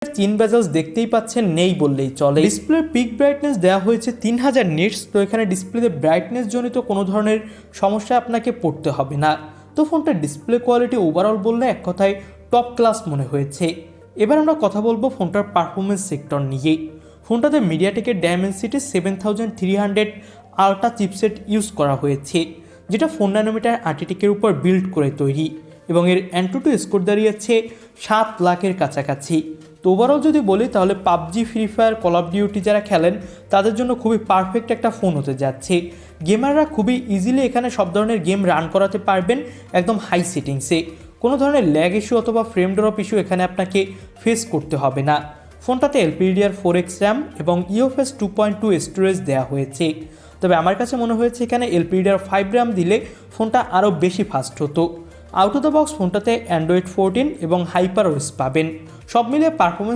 3 বেজেলস দেখতেই পাচ্ছেন, নেই বললেই চলে। ডিসপ্লের পিক ব্রাইটনেস দেওয়া হয়েছে 3000 নিটস। তো এখানে ডিসপ্লেতে ব্রাইটনেস জনিত কোনো ধরনের সমস্যা আপনাকে পড়তে হবে না। তো ফোনটার ডিসপ্লে কোয়ালিটি ওভারঅল বললে এক কথায় টপ ক্লাস মনে হয়েছে। এবার আমরা কথা বলবো ফোনটার পারফরমেন্স সেক্টর নিয়ে। ফোনটাতে মিডিয়াটেকের ডায়মেনসিটি 7300 আলট্রা চিপসেট ইউজ করা হয়েছে, যেটা 4 ন্যানোমিটার আর্টিটেকের উপর বিল্ড করে তৈরি, এবং এর অ্যান্টুটু স্কোর দাঁড়িয়েছে 7 লাখের কাছাকাছি। তো ওভারঅল যদি বলি তাহলে PUBG, free fire, call of duty যারা খেলেন তাদের জন্য খুবই পারফেক্ট একটা ফোন হতে যাচ্ছে। গেমাররা খুবই ইজিলি এখানে সব ধরনের গেম রান করাতে পারবেন একদম হাই সেটিংসে। কোনো ধরনের ল্যাগ ইস্যু অথবা ফ্রেম ড্রপ ইস্যু এখানে আপনাকে ফেস করতে হবে না। ফোনটাতে LPDDR4X র্যাম এবং UFS 2.2 স্টোরেজ দেওয়া হয়েছে। তবে আমার কাছে মনে হয়েছে এখানে LPDDR5 র্যাম দিলে ফোনটা আরও বেশি ফাস্ট হতো। আউট অফ দ্য বক্স ফোনটাতে অ্যান্ড্রয়েড 14 এবং HyperOS পাবেন। সব মিলিয়ে পারফরমেন্স